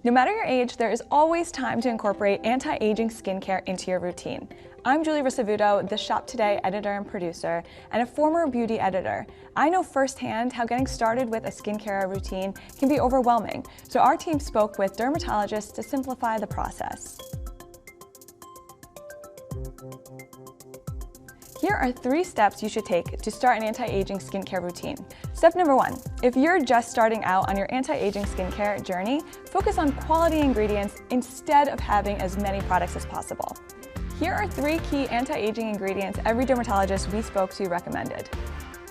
No matter your age, there is always time to incorporate anti-aging skincare into your routine. I'm Julie Risavuto, the Shop Today editor and producer, and a former beauty editor. I know firsthand how getting started with a skincare routine can be overwhelming, so our team spoke with dermatologists to simplify the process. Here are 3 steps you should take to start an anti-aging skincare routine. Step number 1, if you're just starting out on your anti-aging skincare journey, focus on quality ingredients instead of having as many products as possible. Here are 3 key anti-aging ingredients every dermatologist we spoke to recommended.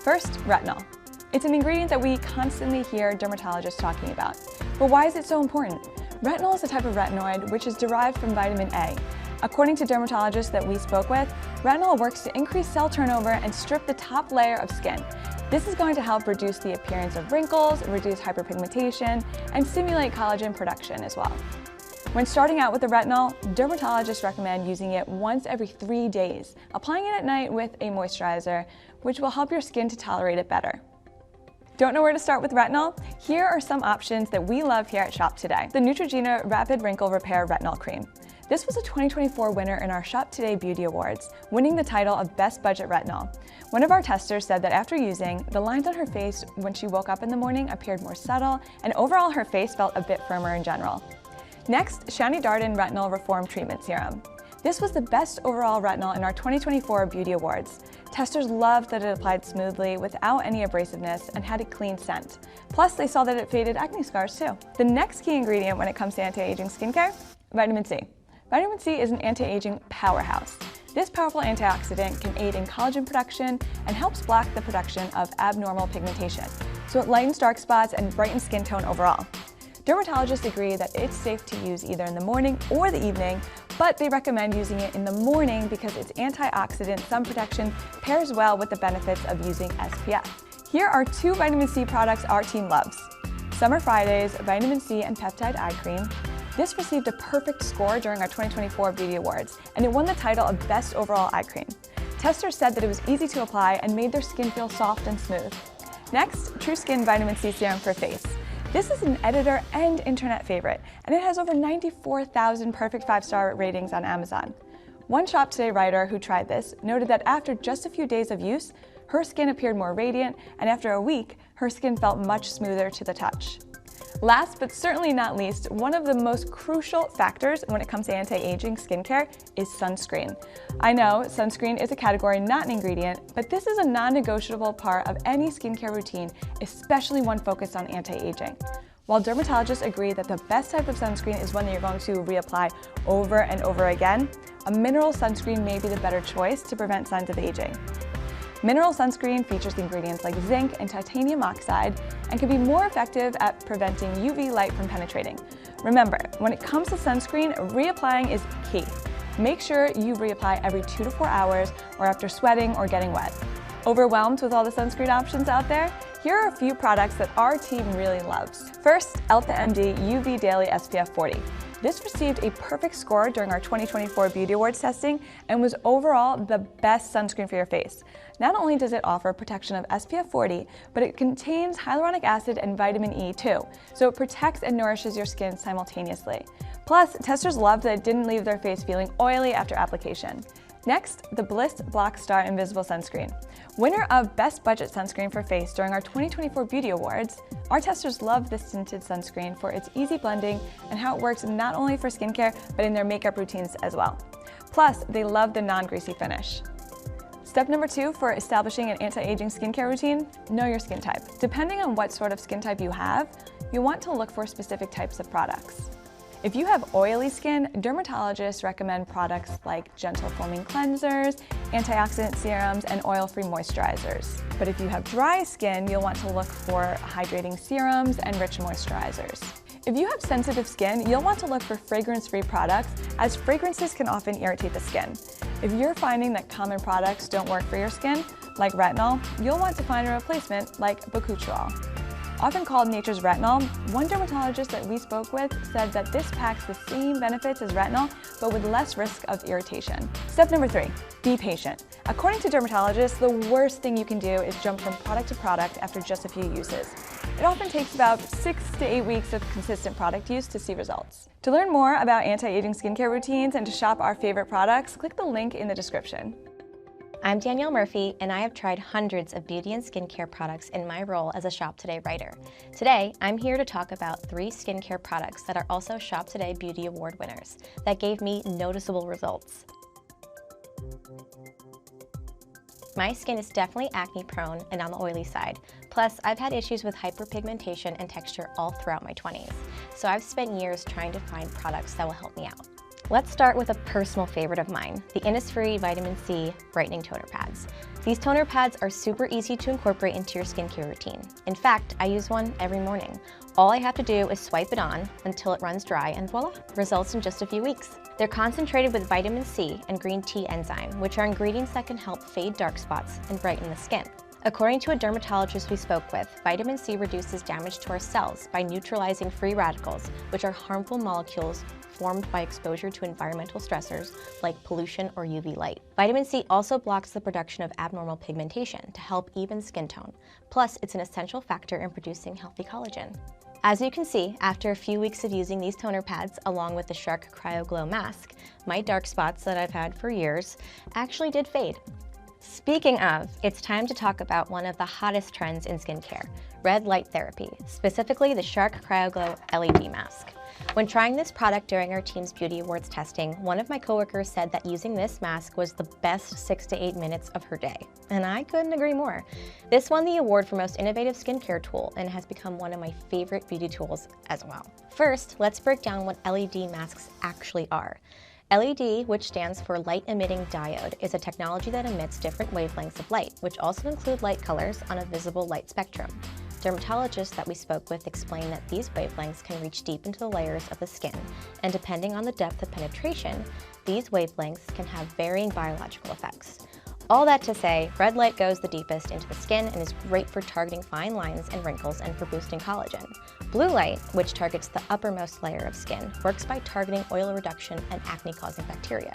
First, retinol. It's an ingredient that we constantly hear dermatologists talking about. But why is it so important? Retinol is a type of retinoid which is derived from vitamin A. According to dermatologists that we spoke with, retinol works to increase cell turnover and strip the top layer of skin. This is going to help reduce the appearance of wrinkles, reduce hyperpigmentation, and stimulate collagen production as well. When starting out with the retinol, dermatologists recommend using it once every 3 days, applying it at night with a moisturizer, which will help your skin to tolerate it better. Don't know where to start with retinol? Here are some options that we love here at Shop Today. The Neutrogena Rapid Wrinkle Repair Retinol Cream. This was a 2024 winner in our Shop Today Beauty Awards, winning the title of Best Budget Retinol. One of our testers said that after using, the lines on her face when she woke up in the morning appeared more subtle, and overall her face felt a bit firmer in general. Next, Shani Darden Retinol Reform Treatment Serum. This was the best overall retinol in our 2024 Beauty Awards. Testers loved that it applied smoothly without any abrasiveness and had a clean scent. Plus, they saw that it faded acne scars too. The next key ingredient when it comes to anti-aging skincare, vitamin C. Vitamin C is an anti-aging powerhouse. This powerful antioxidant can aid in collagen production and helps block the production of abnormal pigmentation, so it lightens dark spots and brightens skin tone overall. Dermatologists agree that it's safe to use either in the morning or the evening, but they recommend using it in the morning because its antioxidant sun protection pairs well with the benefits of using SPF. Here are 2 vitamin C products our team loves. Summer Fridays Vitamin C and Peptide Eye Cream. This received a perfect score during our 2024 Beauty Awards, and it won the title of Best Overall Eye Cream. Testers said that it was easy to apply and made their skin feel soft and smooth. Next, True Skin Vitamin C Serum for Face. This is an editor and internet favorite, and it has over 94,000 perfect 5-star ratings on Amazon. One Shop Today writer who tried this noted that after just a few days of use, her skin appeared more radiant, and after a week, her skin felt much smoother to the touch. Last but certainly not least, one of the most crucial factors when it comes to anti-aging skincare is sunscreen. I know sunscreen is a category, not an ingredient, but this is a non-negotiable part of any skincare routine, especially one focused on anti-aging. While dermatologists agree that the best type of sunscreen is one that you're going to reapply over and over again, a mineral sunscreen may be the better choice to prevent signs of aging. Mineral sunscreen features ingredients like zinc and titanium oxide and can be more effective at preventing UV light from penetrating. Remember, when it comes to sunscreen, reapplying is key. Make sure you reapply every 2 to 4 hours or after sweating or getting wet. Overwhelmed with all the sunscreen options out there? Here are a few products that our team really loves. First, EltaMD UV Daily SPF 40. This received a perfect score during our 2024 Beauty Awards testing and was overall the best sunscreen for your face. Not only does it offer protection of SPF 40, but it contains hyaluronic acid and vitamin E too, so it protects and nourishes your skin simultaneously. Plus, testers loved that it didn't leave their face feeling oily after application. Next, the Bliss Block Star Invisible Sunscreen. Winner of Best Budget Sunscreen for Face during our 2024 Beauty Awards, our testers love this tinted sunscreen for its easy blending and how it works not only for skincare, but in their makeup routines as well. Plus, they love the non-greasy finish. Step number 2 for establishing an anti-aging skincare routine, know your skin type. Depending on what sort of skin type you have, you want to look for specific types of products. If you have oily skin, dermatologists recommend products like gentle foaming cleansers, antioxidant serums, and oil-free moisturizers. But if you have dry skin, you'll want to look for hydrating serums and rich moisturizers. If you have sensitive skin, you'll want to look for fragrance-free products, as fragrances can often irritate the skin. If you're finding that common products don't work for your skin, like retinol, you'll want to find a replacement like bakuchiol. Often called nature's retinol, one dermatologist that we spoke with said that this packs the same benefits as retinol, but with less risk of irritation. Step number 3, be patient. According to dermatologists, the worst thing you can do is jump from product to product after just a few uses. It often takes about 6 to 8 weeks of consistent product use to see results. To learn more about anti-aging skincare routines and to shop our favorite products, click the link in the description. I'm Danielle Murphy, and I have tried hundreds of beauty and skincare products in my role as a Shop Today writer. Today, I'm here to talk about 3 skincare products that are also Shop Today Beauty Award winners that gave me noticeable results. My skin is definitely acne prone and on the oily side. Plus, I've had issues with hyperpigmentation and texture all throughout my 20s. So I've spent years trying to find products that will help me out. Let's start with a personal favorite of mine, the Innisfree Vitamin C Brightening Toner Pads. These toner pads are super easy to incorporate into your skincare routine. In fact, I use one every morning. All I have to do is swipe it on until it runs dry and voila, results in just a few weeks. They're concentrated with vitamin C and green tea enzyme, which are ingredients that can help fade dark spots and brighten the skin. According to a dermatologist we spoke with, vitamin C reduces damage to our cells by neutralizing free radicals, which are harmful molecules formed by exposure to environmental stressors like pollution or UV light. Vitamin C also blocks the production of abnormal pigmentation to help even skin tone. Plus, it's an essential factor in producing healthy collagen. As you can see, after a few weeks of using these toner pads along with the Shark CryoGlow mask, my dark spots that I've had for years actually did fade. Speaking of, it's time to talk about one of the hottest trends in skincare, red light therapy, specifically the Shark CryoGlow LED mask. When trying this product during our team's Beauty Awards testing, one of my coworkers said that using this mask was the best 6 to 8 minutes of her day. And I couldn't agree more. This won the award for most innovative skincare tool and has become one of my favorite beauty tools as well. First, let's break down what LED masks actually are. LED, which stands for light emitting diode, is a technology that emits different wavelengths of light, which also include light colors on a visible light spectrum. Dermatologists that we spoke with explained that these wavelengths can reach deep into the layers of the skin, and depending on the depth of penetration, these wavelengths can have varying biological effects. All that to say, red light goes the deepest into the skin and is great for targeting fine lines and wrinkles and for boosting collagen. Blue light, which targets the uppermost layer of skin, works by targeting oil reduction and acne-causing bacteria.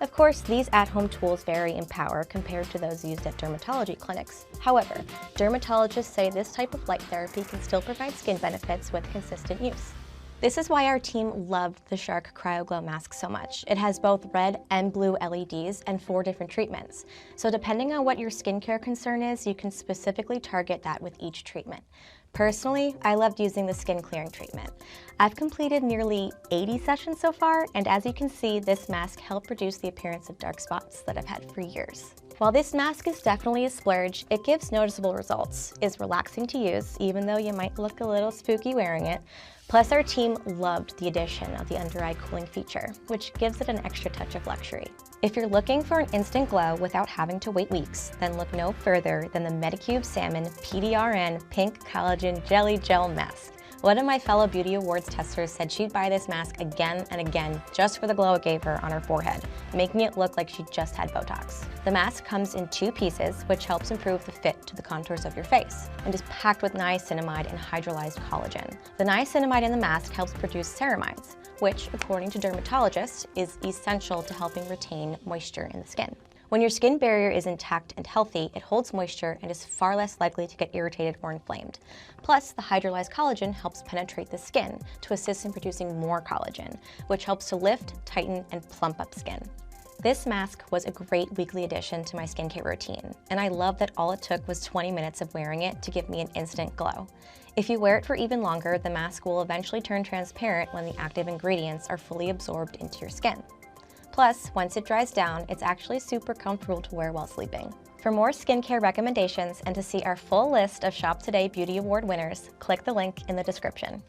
Of course, these at-home tools vary in power compared to those used at dermatology clinics. However, dermatologists say this type of light therapy can still provide skin benefits with consistent use. This is why our team loved the Shark CryoGlow mask so much. It has both red and blue LEDs and 4 different treatments. So depending on what your skincare concern is, you can specifically target that with each treatment. Personally, I loved using the skin clearing treatment. I've completed nearly 80 sessions so far, and as you can see, this mask helped reduce the appearance of dark spots that I've had for years. While this mask is definitely a splurge, it gives noticeable results, is relaxing to use, even though you might look a little spooky wearing it. Plus, our team loved the addition of the under-eye cooling feature, which gives it an extra touch of luxury. If you're looking for an instant glow without having to wait weeks, then look no further than the Medicube Salmon PDRN Pink Collagen Jelly Gel Mask. One of my fellow Beauty Awards testers said she'd buy this mask again and again just for the glow it gave her on her forehead, making it look like she just had Botox. The mask comes in 2 pieces, which helps improve the fit to the contours of your face, and is packed with niacinamide and hydrolyzed collagen. The niacinamide in the mask helps produce ceramides, which, according to dermatologists, is essential to helping retain moisture in the skin. When your skin barrier is intact and healthy, it holds moisture and is far less likely to get irritated or inflamed. Plus, the hydrolyzed collagen helps penetrate the skin to assist in producing more collagen, which helps to lift, tighten, and plump up skin. This mask was a great weekly addition to my skincare routine, and I love that all it took was 20 minutes of wearing it to give me an instant glow. If you wear it for even longer, the mask will eventually turn transparent when the active ingredients are fully absorbed into your skin. Plus, once it dries down, it's actually super comfortable to wear while sleeping. For more skincare recommendations and to see our full list of Shop Today Beauty Award winners, click the link in the description.